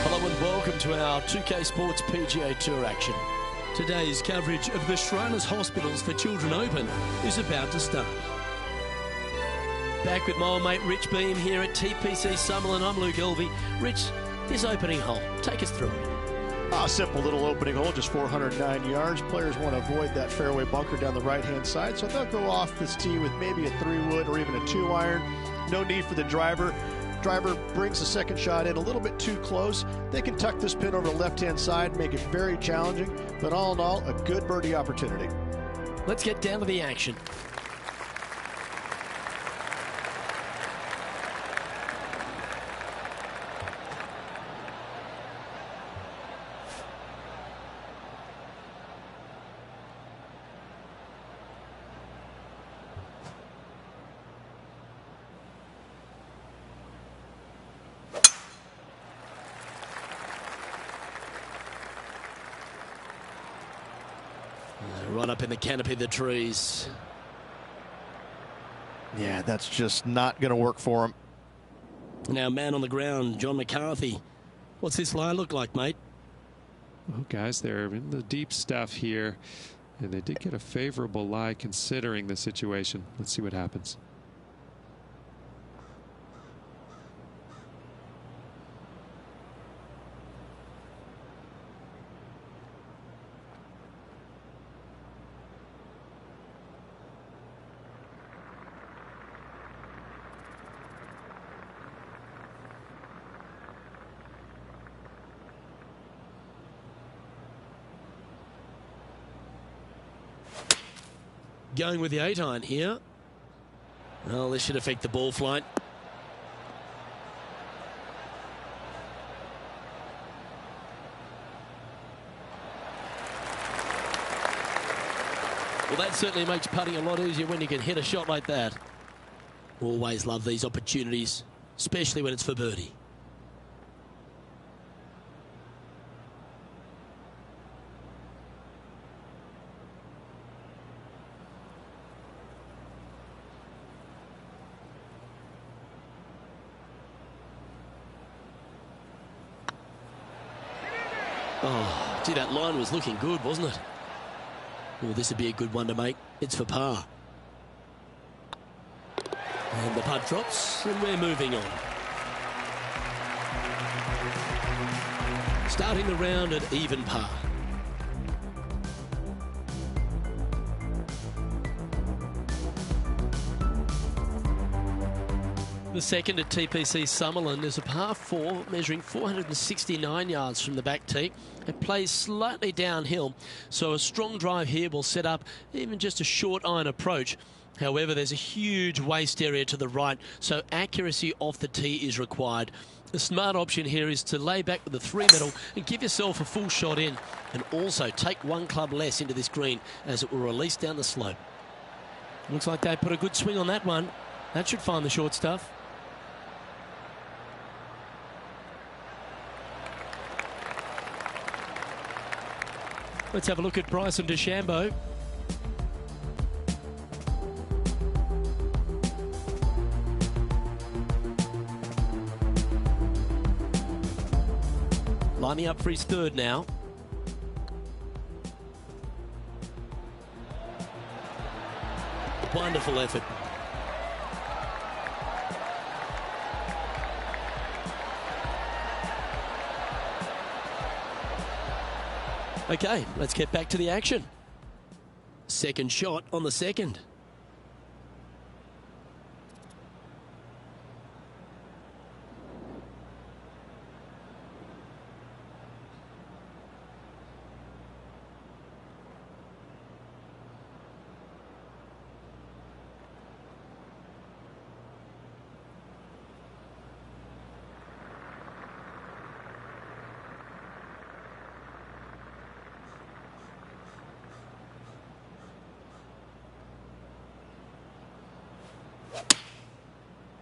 Hello and welcome to our 2K Sports PGA Tour action. Today's coverage of the Shriners Hospitals for Children Open is about to start. Back with my old mate Rich Beam here at TPC Summerlin. I'm Luke Elvey. Rich, this opening hole, take us through it. A simple little opening hole, just 409 yards. Players want to avoid that fairway bunker down the right-hand side, so they'll go off this tee with maybe a 3-wood or even a 2-iron. No need for the driver. Driver brings the second shot in a little bit too close. They can tuck this pin over the left-hand side, make it very challenging, but all in all, a good birdie opportunity. Let's get down to the action. Right up in the canopy of the trees. Yeah, that's just not going to work for him. Now, man on the ground, John McCarthy. What's this lie look like, mate? Well, guys, they're in the deep stuff here, and they did get a favorable lie considering the situation. Let's see what happens. Going with the 8-iron here. Well, this should affect the ball flight. Well, that certainly makes putting a lot easier when you can hit a shot like that. Always love these opportunities, especially when it's for birdie. Oh, gee, that line was looking good, wasn't it? Oh, this would be a good one to make. It's for par. And the putt drops, and we're moving on. Starting the round at even par. The second at TPC Summerlin is a par 4 measuring 469 yards from the back tee. It plays slightly downhill, so a strong drive here will set up even just a short iron approach. However, there's a huge waste area to the right, so accuracy off the tee is required. The smart option here is to lay back with the 3-metal and give yourself a full shot in, and also take one club less into this green as it will release down the slope. Looks like they put a good swing on that one. That should find the short stuff. Let's have a look at Bryson DeChambeau. Lining up for his third now. Wonderful effort. Okay, let's get back to the action. Second shot on the second.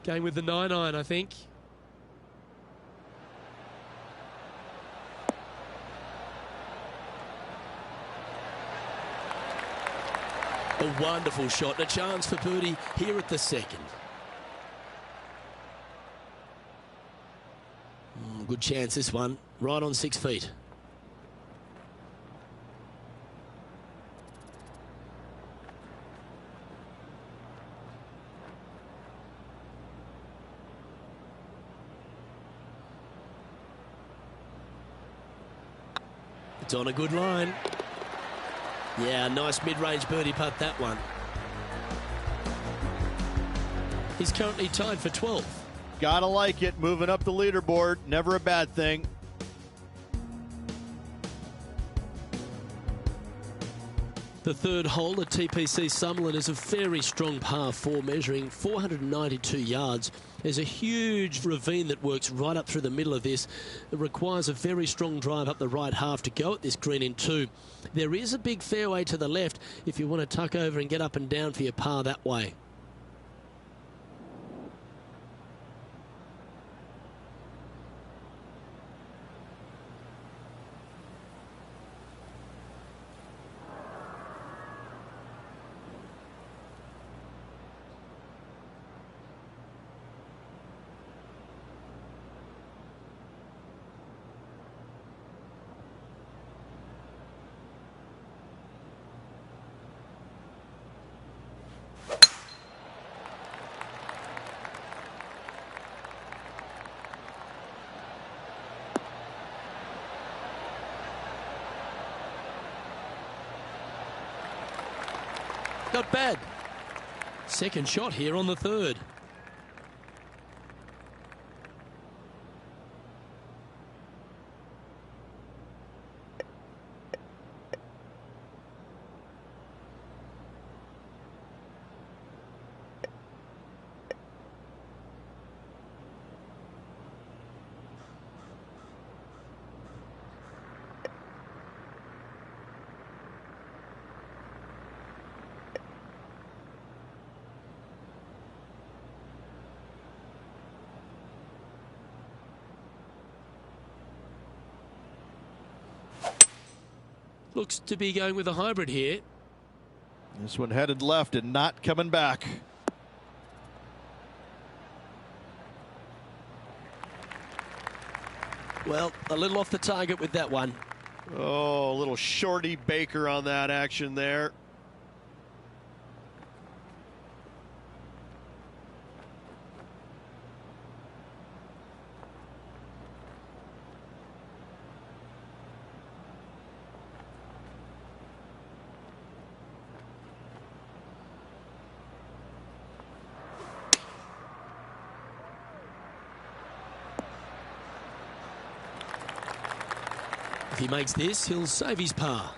Going with the 9-iron, I think. A wonderful shot, a chance for birdie here at the second. Good chance this one, right on 6 feet. It's on a good line. Yeah, nice mid-range birdie putt, that one. He's currently tied for 12th. Gotta like it, moving up the leaderboard, never a bad thing. The third hole at TPC Summerlin is a very strong par 4 measuring 492 yards. There's a huge ravine that works right up through the middle of this. It requires a very strong drive up the right half to go at this green in 2. There is a big fairway to the left if you want to tuck over and get up and down for your par that way. Not bad. Second shot here on the third. Looks to be going with a hybrid here. This one headed left and not coming back. Well, a little off the target with that one. Oh, a little shorty Baker on that action there. If he makes this, he'll save his par.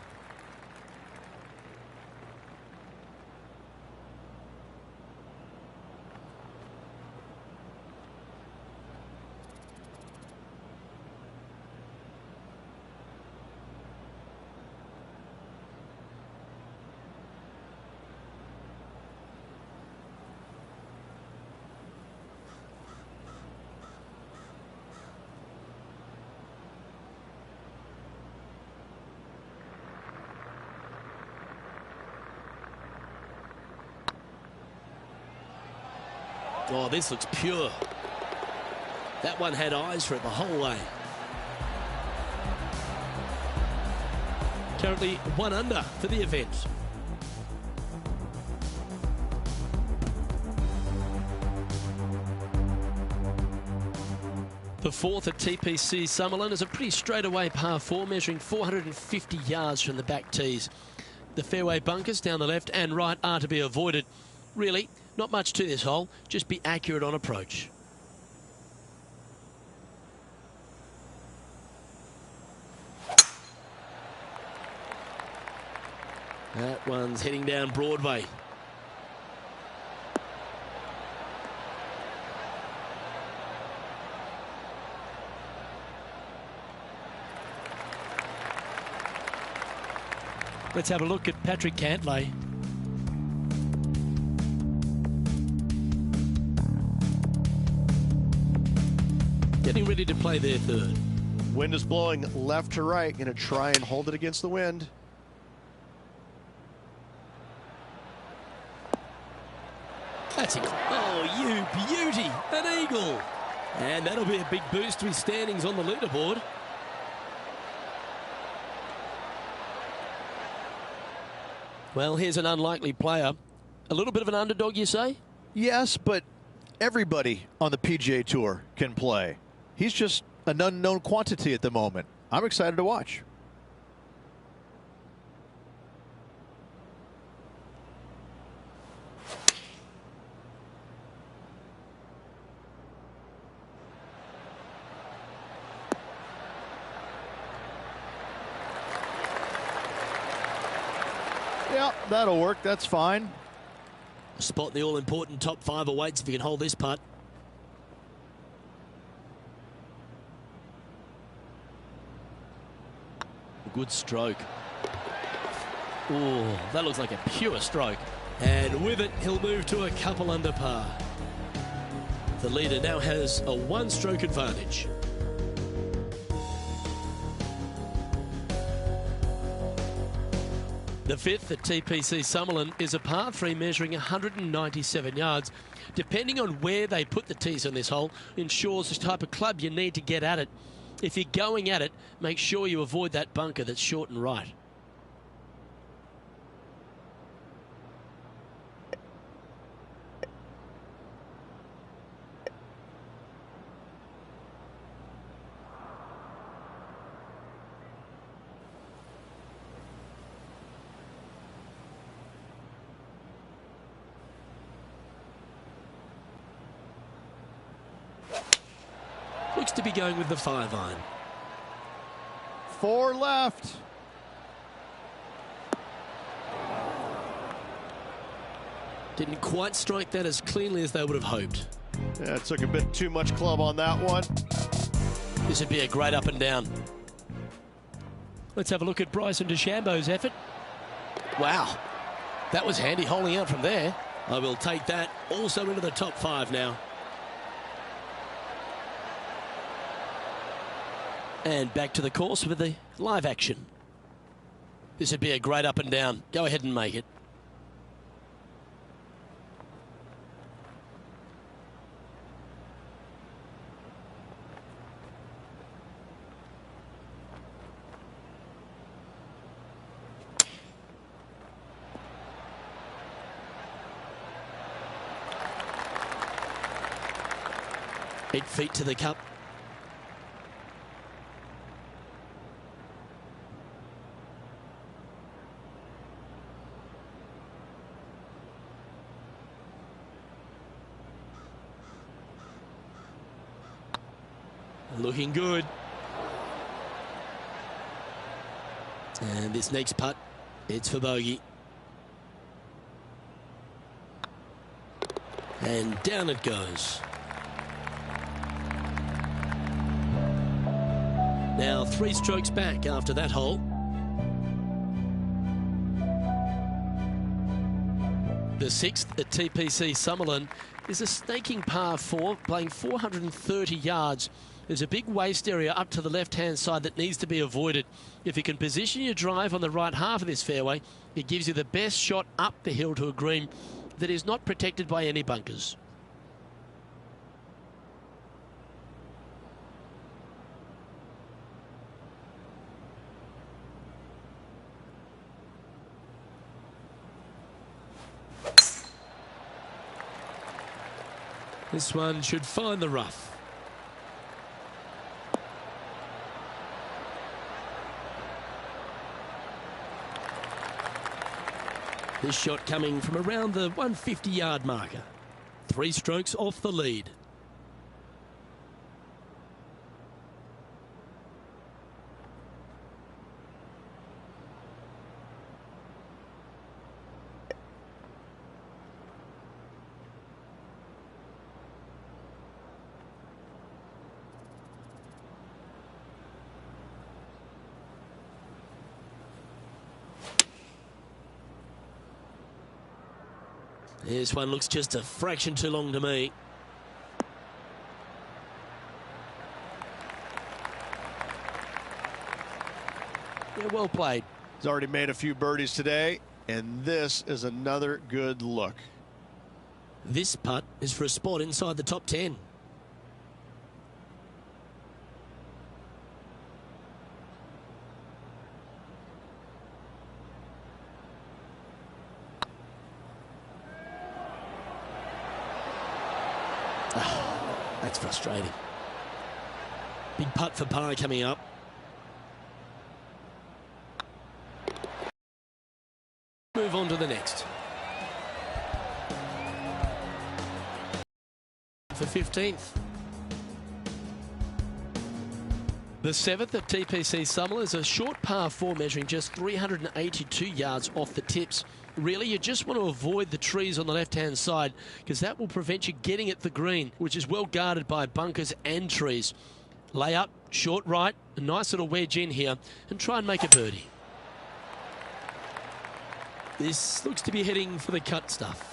Oh, this looks pure. That one had eyes for it the whole way. Currently 1 under for the event. The fourth at TPC Summerlin is a pretty straightaway par 4 measuring 450 yards from the back tees. The fairway bunkers down the left and right are to be avoided. Really, not much to this hole, just be accurate on approach. That one's heading down Broadway. Let's have a look at Patrick Cantlay. Getting ready to play their third. Wind is blowing left to right. Going to try and hold it against the wind. That's it. Oh, you beauty. An eagle. And that'll be a big boost to his standings on the leaderboard. Well, here's an unlikely player. A little bit of an underdog, you say? Yes, but everybody on the PGA Tour can play. He's just an unknown quantity at the moment. I'm excited to watch. Yeah, that'll work. That's fine. Spot the all-important top 5 awaits if you can hold this putt. Good stroke. Oh, that looks like a pure stroke. And with it, he'll move to a couple under par. The leader now has a 1-stroke advantage. The 5th at TPC Summerlin is a par 3 measuring 197 yards. Depending on where they put the tees on this hole, ensures the type of club you need to get at it. If you're going at it, make sure you avoid that bunker that's short and right. Looks to be going with the 5-iron. 4 left. Didn't quite strike that as cleanly as they would have hoped. Yeah, it took a bit too much club on that one. This would be a great up and down. Let's have a look at Bryson DeChambeau's effort. Wow, that was handy holding out from there. I will take that also into the top 5 now. And back to the course with the live action. This would be a great up and down. Go ahead and make it. Eight feet to the cup. Looking good. And this next putt, it's for bogey. And down it goes. Now 3 strokes back after that hole. The 6th at TPC Summerlin is a snaking par 4, playing 430 yards. There's a big waste area up to the left-hand side that needs to be avoided. If you can position your drive on the right half of this fairway, it gives you the best shot up the hill to a green that is not protected by any bunkers. This one should find the rough. This shot coming from around the 150-yard marker. 3 strokes off the lead. This one looks just a fraction too long to me. Yeah, well played. He's already made a few birdies today, and this is another good look. This putt is for a spot inside the top 10. That's frustrating. Big putt for par coming up. Move on to the next. For 15th. The 7th at TPC Summerlin is a short par 4 measuring just 382 yards off the tips. Really, you just want to avoid the trees on the left-hand side because that will prevent you getting at the green, which is well guarded by bunkers and trees. Lay up, short right, a nice little wedge in here, and try and make a birdie. This looks to be heading for the cut stuff.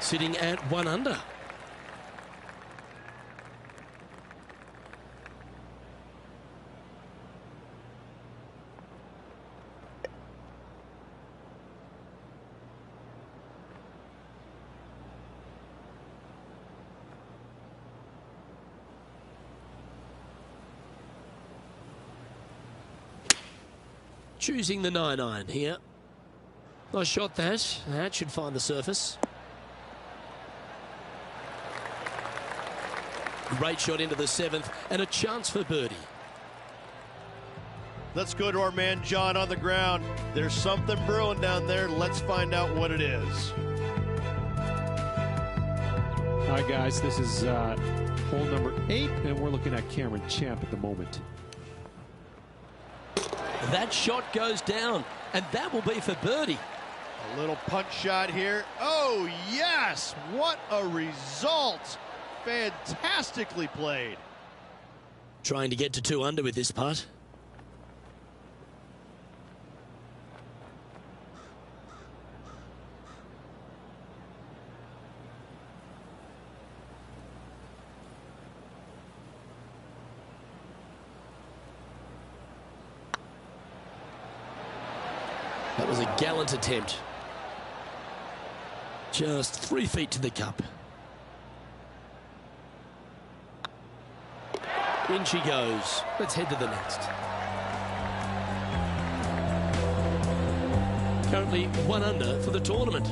Sitting at 1 under. Choosing the 9-iron here. Nice shot that. That should find the surface. Great shot into the 7th and a chance for birdie. Let's go to our man John on the ground. There's something brewing down there. Let's find out what it is. Hi guys, this is hole number 8, and we're looking at Cameron Champ at the moment. That shot goes down, and that will be for birdie. A little punch shot here. Oh, yes! What a result! Fantastically played. Trying to get to 2 under with this putt. That was a gallant attempt. Just 3 feet to the cup. In she goes. Let's head to the next. Currently 1 under for the tournament.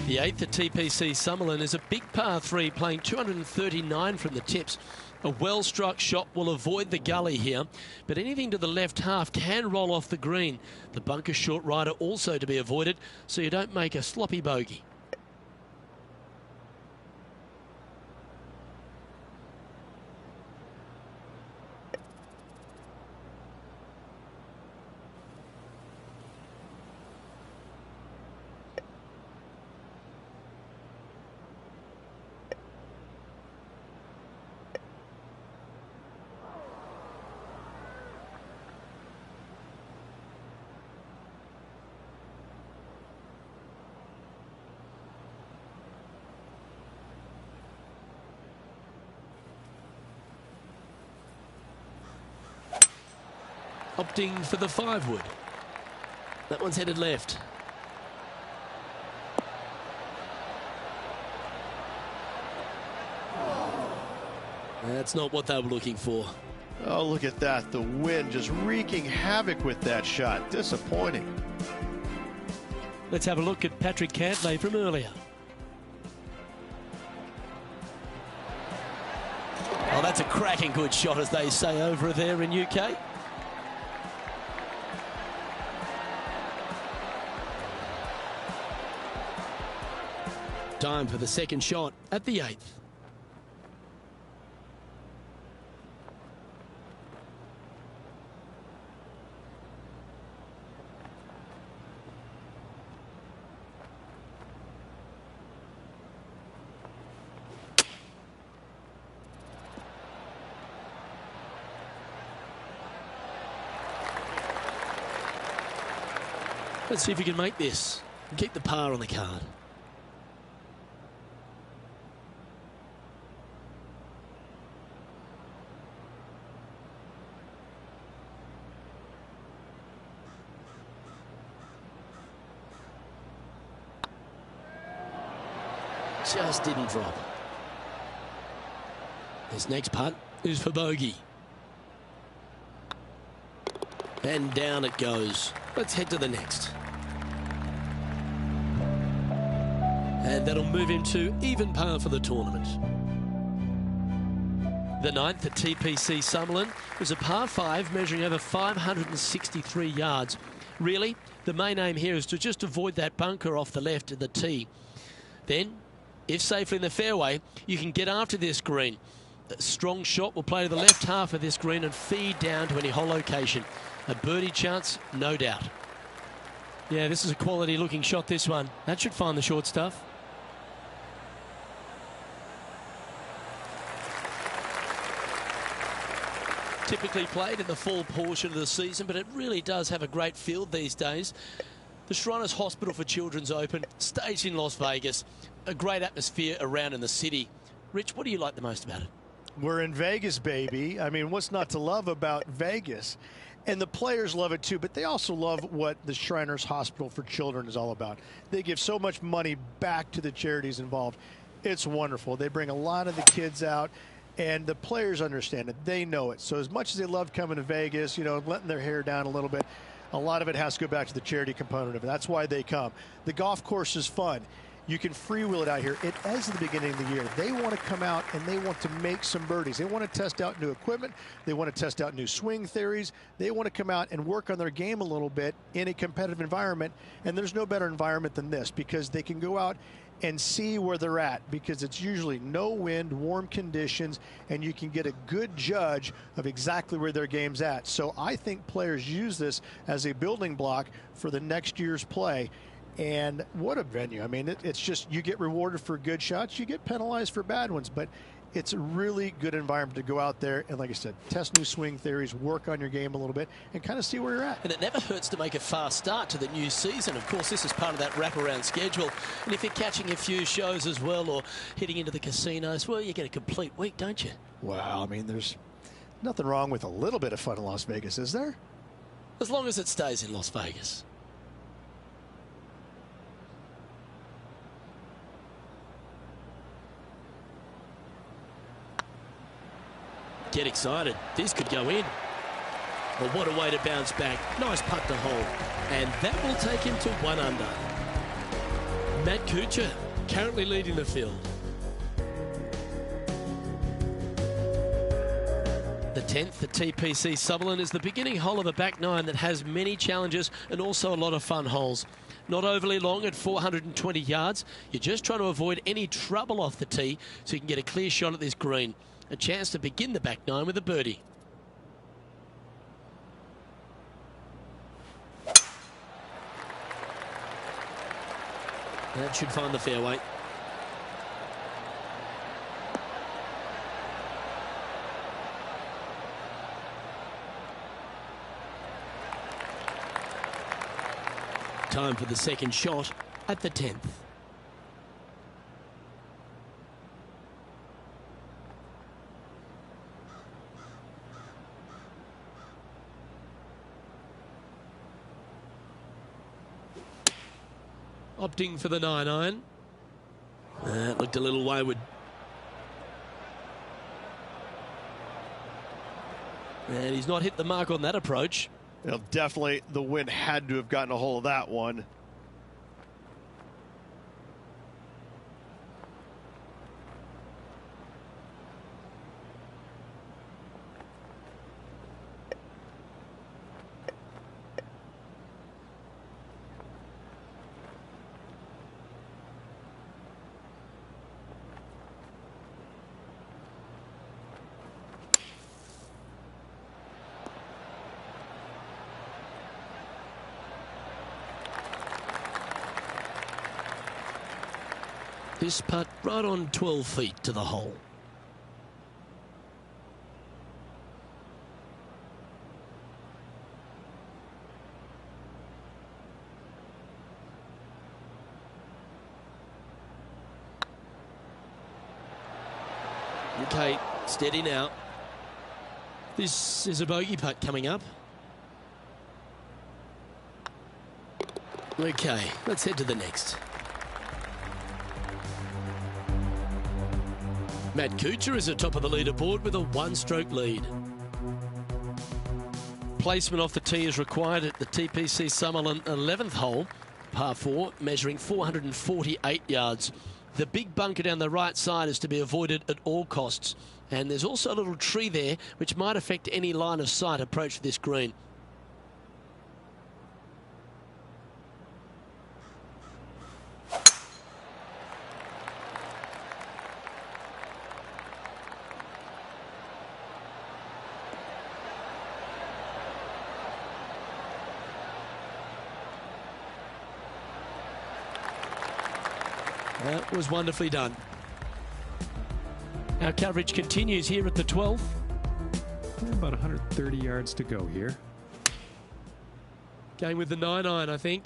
The 8th at TPC Summerlin is a big par 3 playing 239 from the tips. A well-struck shot will avoid the gully here, but anything to the left half can roll off the green. The bunker short rider also to be avoided, so you don't make a sloppy bogey. Opting for the 5-wood. That one's headed left. That's not what they were looking for. Oh, look at that. The wind just wreaking havoc with that shot. Disappointing. Let's have a look at Patrick Cantlay from earlier. Oh, that's a cracking good shot, as they say over there in UK. Time for the second shot at the 8th. Let's see if we can make this and keep the par on the card. just didn't drop. This next putt is for bogey. And down it goes. Let's head to the next. And that'll move him to even par for the tournament. The ninth at TPC Summerlin was a par 5 measuring over 563 yards. Really, the main aim here is to just avoid that bunker off the left of the tee. Then, if safely in the fairway, you can get after this green. A strong shot will play to the left half of this green and feed down to any hole location. A birdie chance, no doubt. Yeah, this is a quality looking shot, this one. That should find the short stuff. Typically played in the fall portion of the season, but it really does have a great field these days. The Shriners Hospital for Children's Open, staged in Las Vegas, a great atmosphere around in the city. Rich, what do you like the most about it? We're in Vegas, baby. I mean, what's not to love about Vegas? And the players love it too, but they also love what the Shriners Hospital for Children is all about. They give so much money back to the charities involved. It's wonderful. They bring a lot of the kids out. And the players understand it. They know it. So as much as they love coming to Vegas, you know, letting their hair down a little bit, a lot of it has to go back to the charity component of it. That's why they come. The golf course is fun. You can freewheel it out here. It ends at the beginning of the year. They want to come out and they want to make some birdies. They want to test out new equipment. They want to test out new swing theories. They want to come out and work on their game a little bit in a competitive environment. And there's no better environment than this because they can go out and see where they're at, because it's usually no wind, warm conditions, and you can get a good judge of exactly where their game's at. So I think players use this as a building block for the next year's play. And what a venue. I mean, it's just, you get rewarded for good shots, you get penalized for bad ones, but it's a really good environment to go out there and, like I said, test new swing theories, work on your game a little bit, and kind of see where you're at. And it never hurts to make a fast start to the new season. Of course, this is part of that wraparound schedule. And if you're catching a few shows as well or hitting into the casinos, well, you get a complete week, don't you? Wow, I mean, there's nothing wrong with a little bit of fun in Las Vegas, is there? As long as it stays in Las Vegas. Get excited. This could go in. Well, what a way to bounce back. Nice putt to hole. And that will take him to 1 under. Matt Kuchar currently leading the field. The 10th at TPC Summerlin is the beginning hole of a back 9 that has many challenges and also a lot of fun holes. Not overly long at 420 yards. You're just trying to avoid any trouble off the tee so you can get a clear shot at this green. A chance to begin the back 9 with a birdie. That should find the fairway. Time for the second shot at the 10th. Opting for the 9-iron. That looked a little wayward. And he's not hit the mark on that approach. Well, definitely the wind had to have gotten a hold of that one. This putt right on 12 feet to the hole. Okay, steady now. This is a bogey putt coming up. Okay, let's head to the next. Matt Kuchar is at top of the leaderboard with a one-stroke lead. Placement off the tee is required at the TPC Summerlin 11th hole, par 4, measuring 448 yards. The big bunker down the right side is to be avoided at all costs. And there's also a little tree there which might affect any line of sight approach to this green. That was wonderfully done. Our coverage continues here at the 12th. About 130 yards to go here. Going with the 9-iron, I think.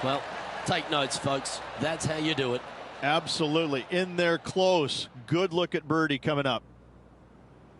Well, take notes, folks. That's how you do it. Absolutely. In there close. Good look at birdie coming up.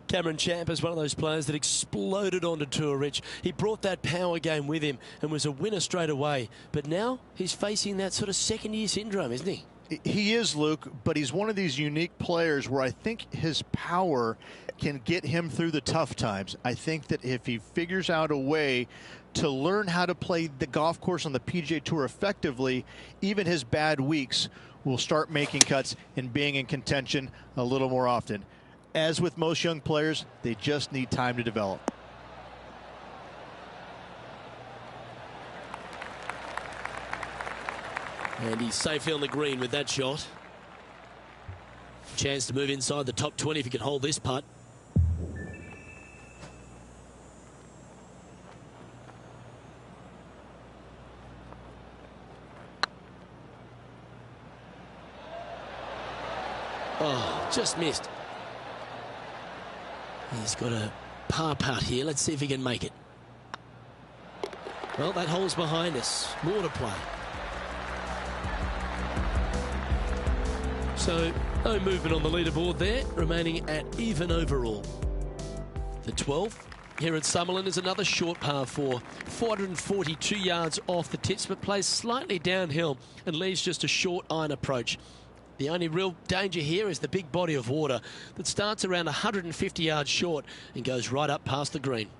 Cameron Champ is one of those players that exploded onto tour, Rich. He brought that power game with him and was a winner straight away. But now he's facing that sort of second-year syndrome, isn't he? He is, Luke, but he's one of these unique players where I think his power can get him through the tough times. I think that if he figures out a way to learn how to play the golf course on the PGA Tour effectively, even his bad weeks will start making cuts and being in contention a little more often. As with most young players, they just need time to develop. And he's safely on the green with that shot. Chance to move inside the top 20 if he can hold this putt. Oh, just missed. He's got a par putt here. Let's see if he can make it. Well, that hole's behind us. More to play. So, no movement on the leaderboard there, remaining at even overall. The 12th here at Summerlin is another short par 4, 442 yards off the tips, but plays slightly downhill and leaves just a short iron approach. The only real danger here is the big body of water that starts around 150 yards short and goes right up past the green.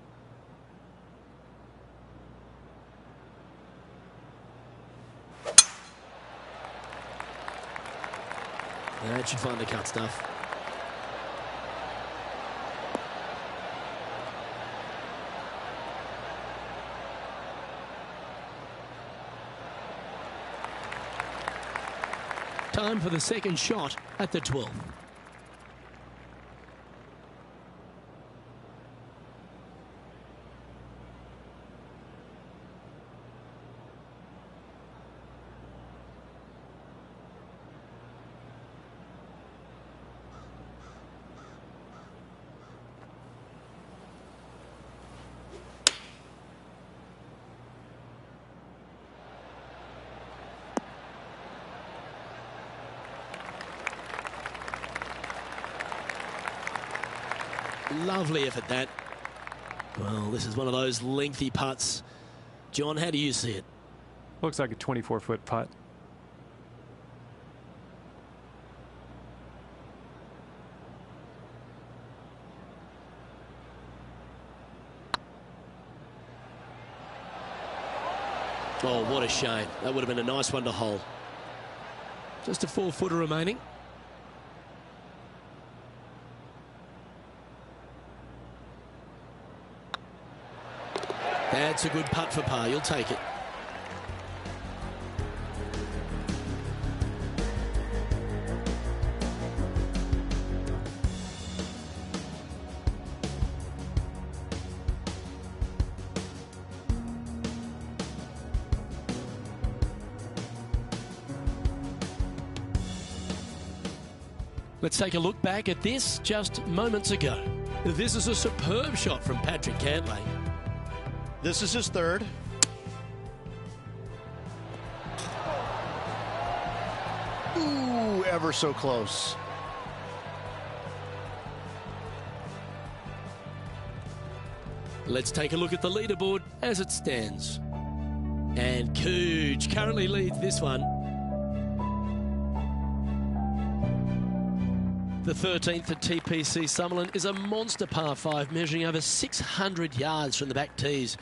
That should find the cut stuff. Time for the second shot at the 12th. Lovely effort, that. Well, this is one of those lengthy putts. John, how do you see it? Looks like a 24-foot putt. Oh, what a shame. That would have been a nice one to hole. Just a 4-footer remaining. That's a good putt for par. You'll take it. Let's take a look back at this just moments ago. This is a superb shot from Patrick Cantlay. This is his third. Ooh, ever so close. Let's take a look at the leaderboard as it stands. And Cooge currently leads this one. The 13th at TPC Summerlin is a monster par 5 measuring over 600 yards from the back tees.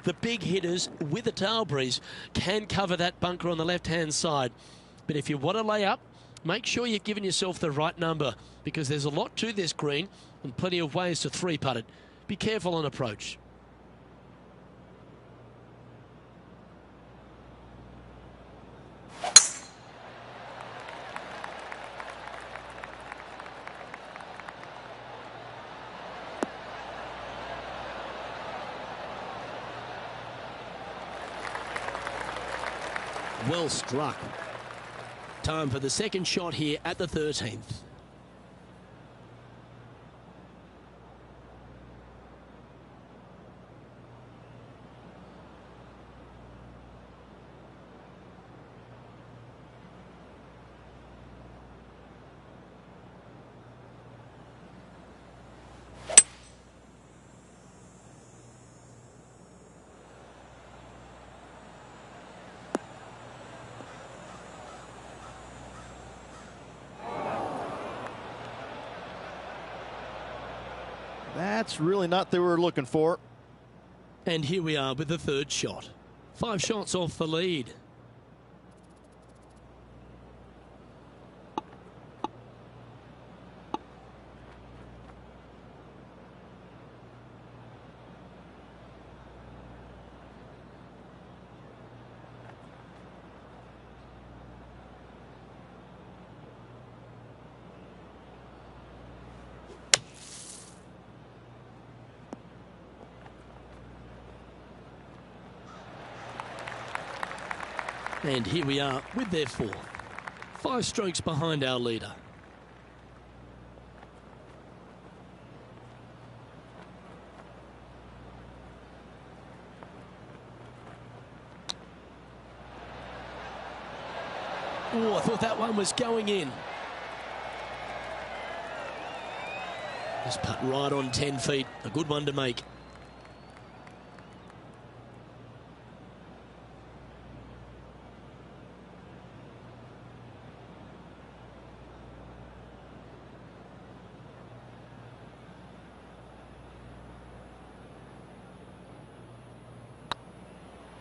The big hitters with a tail breeze can cover that bunker on the left-hand side. But if you want to lay up, make sure you've given yourself the right number, because there's a lot to this green and plenty of ways to three-putt it. Be careful on approach. Well struck. Time for the second shot here at the 13th. That's really not what we were looking for. And here we are with the third shot. 5 shots off the lead. And here we are with their 4th. 5 strokes behind our leader. Oh, I thought that one was going in. Just putt right on 10 feet. A good one to make.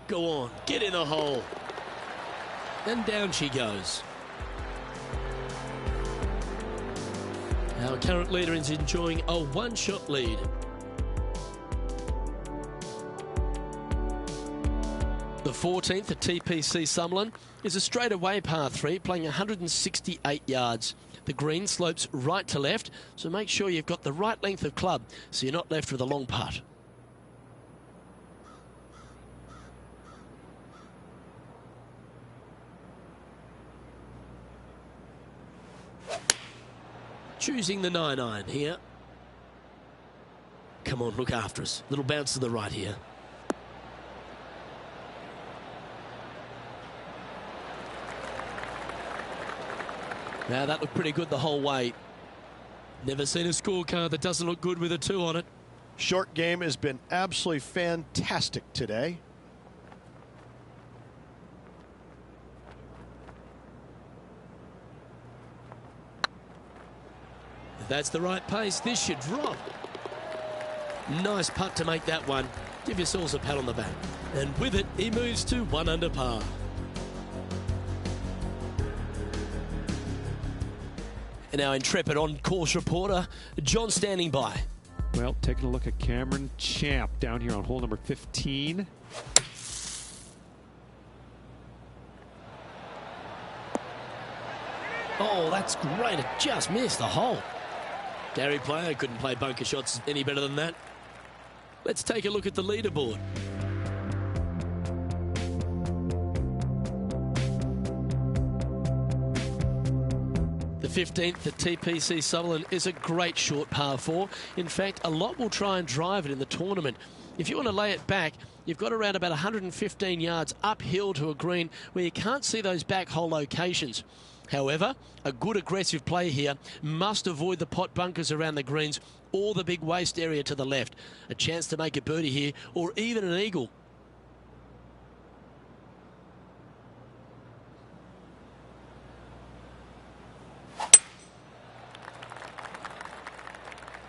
Go on, get in the hole. And down she goes. Our current leader is enjoying a 1-shot lead. The 14th at TPC Summerlin is a straightaway par 3 playing 168 yards. The green slopes right to left, so make sure you've got the right length of club so you're not left with a long putt. Choosing the 9-iron here. Come on, look after us. Little bounce to the right here. Now that looked pretty good the whole way. Never seen a scorecard that doesn't look good with a 2 on it. Short game has been absolutely fantastic today. If that's the right pace, this should drop. Nice putt to make that one. Give yourselves a pat on the back. And with it, he moves to 1 under par. And our intrepid on-course reporter, John, standing by. Well, taking a look at Cameron Champ down here on hole number 15. Oh, that's great. It just missed the hole. Gary Player couldn't play bunker shots any better than that. Let's take a look at the leaderboard. The 15th at TPC Summerlin is a great short par 4. In fact, a lot will try and drive it in the tournament. If you want to lay it back, you've got around about 115 yards uphill to a green where you can't see those back hole locations. However, a good aggressive play here must avoid the pot bunkers around the greens or the big waste area to the left. A chance to make a birdie here or even an eagle.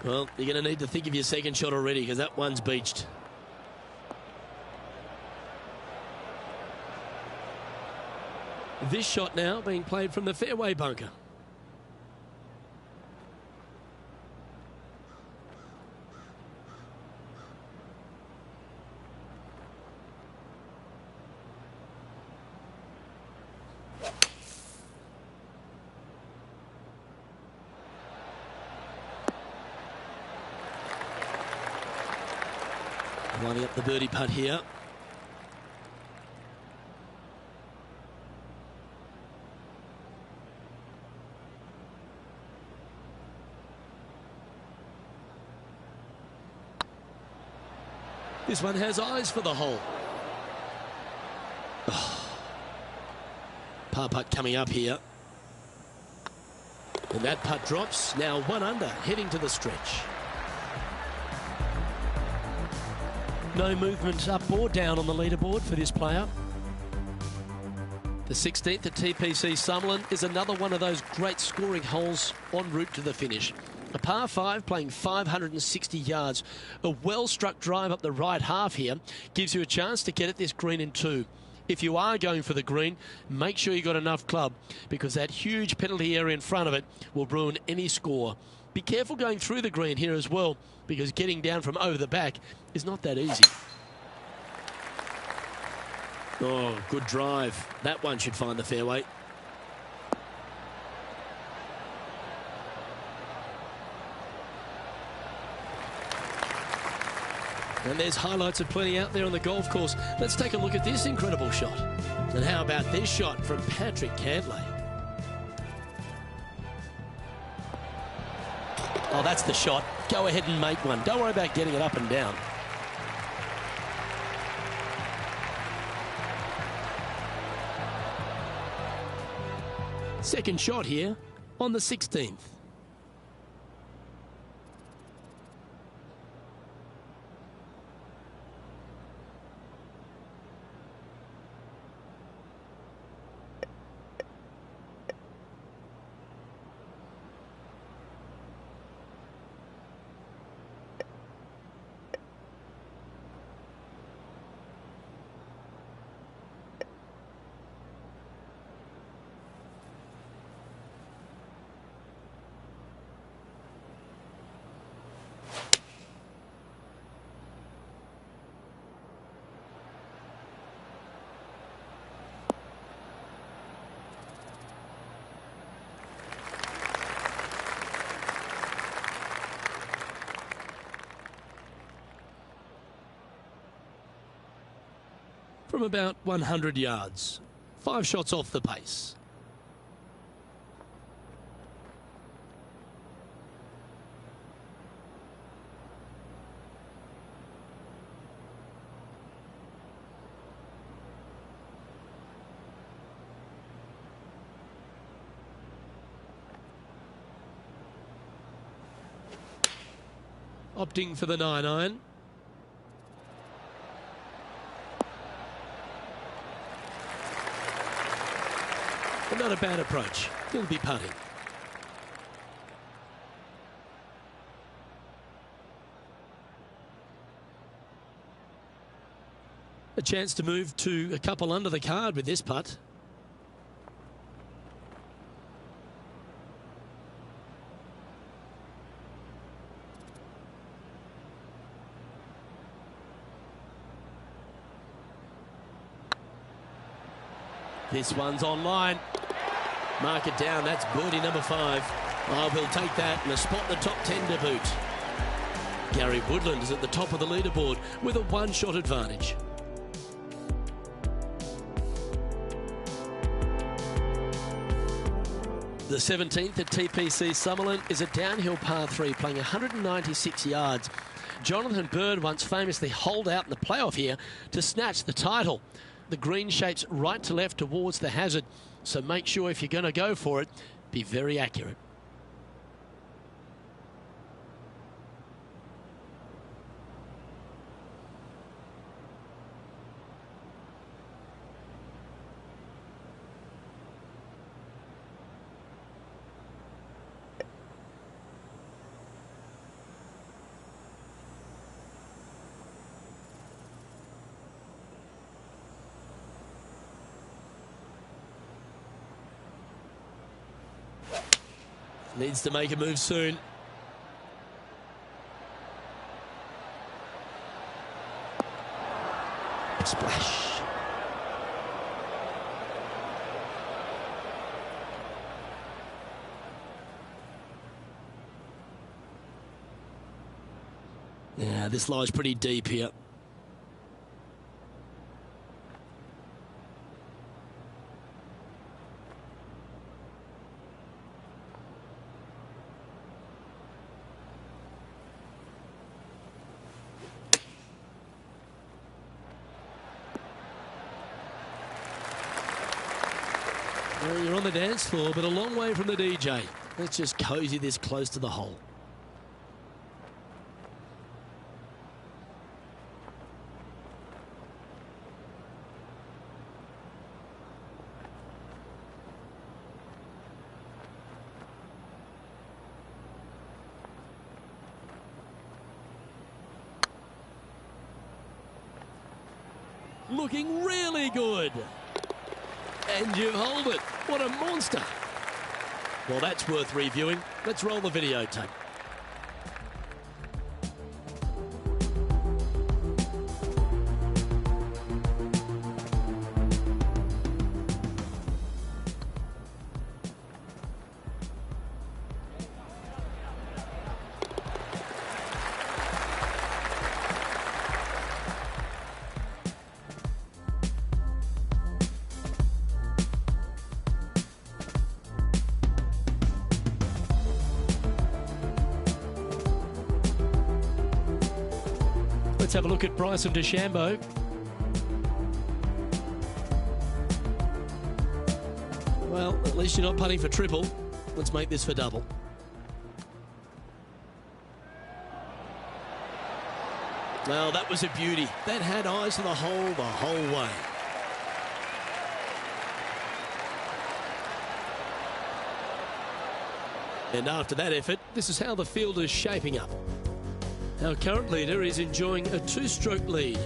Well, you're going to need to think of your second shot already because that one's beached. This shot now being played from the fairway bunker. Lining up the birdie putt here. This one has eyes for the hole. Oh. Par putt coming up here. And that putt drops. Now 1 under, heading to the stretch. No movement up or down on the leaderboard for this player. The 16th at TPC Summerlin is another one of those great scoring holes en route to the finish. A par 5 playing 560 yards. A well-struck drive up the right half here gives you a chance to get at this green in 2. If you are going for the green, make sure you got enough club because that huge penalty area in front of it will ruin any score. Be careful going through the green here as well because getting down from over the back is not that easy. Oh, good drive. That one should find the fairway. And there's highlights of plenty out there on the golf course. Let's take a look at this incredible shot. And how about this shot from Patrick Cantlay? Oh, that's the shot. Go ahead and make one. Don't worry about getting it up and down. Second shot here on the 16th. From about 100 yards. 5 shots off the pace. Opting for the 9-iron. But not a bad approach. He'll be putting. A chance to move to a couple under the card with this putt. This one's online. Mark it down. That's birdie number 5. Oh, we'll take that and a spot in the top 10 to boot. Gary Woodland is at the top of the leaderboard with a 1-shot advantage. The 17th at TPC Summerlin is a downhill par 3 playing 196 yards. Jonathan Bird once famously holed out in the playoff here to snatch the title. The green shapes right to left towards the hazard, so make sure if you're going to go for it, be very accurate. Needs to make a move soon. Splash. Yeah, this lies pretty deep here. Well, you're on the dance floor, but a long way from the DJ. Let's just cozy this close to the hole. Looking really good. And you've holed it. What a monster. Well, that's worth reviewing. Let's roll the videotape. Let's have a look at Bryson DeChambeau. Well, at least you're not putting for triple. Let's make this for double. Well, that was a beauty. That had eyes to the whole way. And after that effort, this is how the field is shaping up. Our current leader is enjoying a two-stroke lead.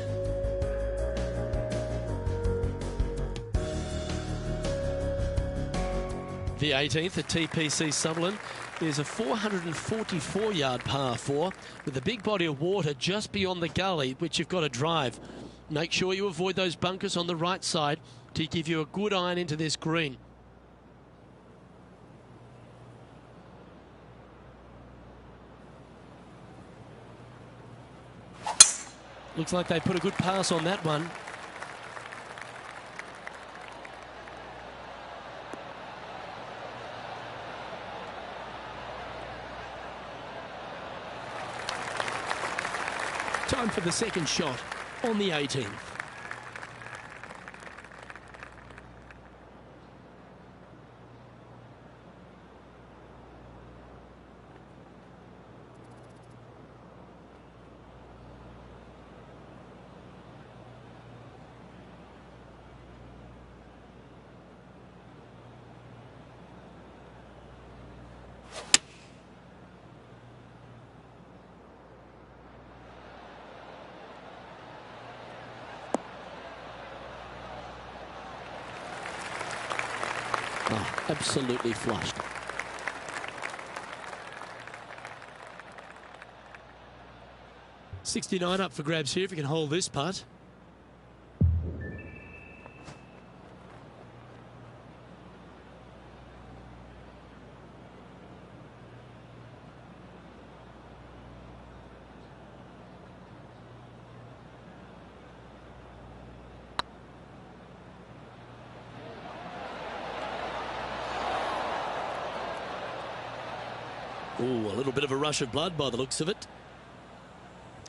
The 18th at TPC Summerlin is a 444-yard par 4 with a big body of water just beyond the gully, which you've got to drive. Make sure you avoid those bunkers on the right side to give you a good iron into this green. Looks like they put a good pass on that one. Time for the second shot on the 18th. Oh, absolutely flushed. $69 up for grabs here if you can hold this putt. Ooh, a little bit of a rush of blood by the looks of it.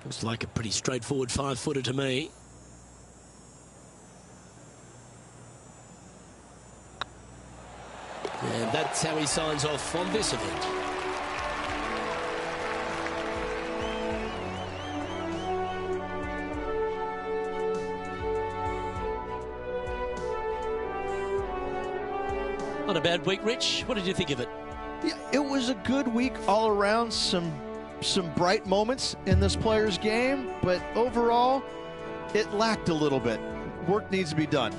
Looks like a pretty straightforward 5-footer to me. And that's how he signs off on this event. Not a bad week, Rich. What did you think of it? Yeah, it was a good week all around. Some bright moments in this player's game, but overall, it lacked a little bit. Work needs to be done.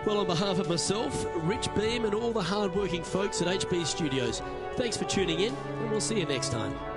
Well, on behalf of myself, Rich Beam, and all the hard-working folks at HB Studios, thanks for tuning in, and we'll see you next time.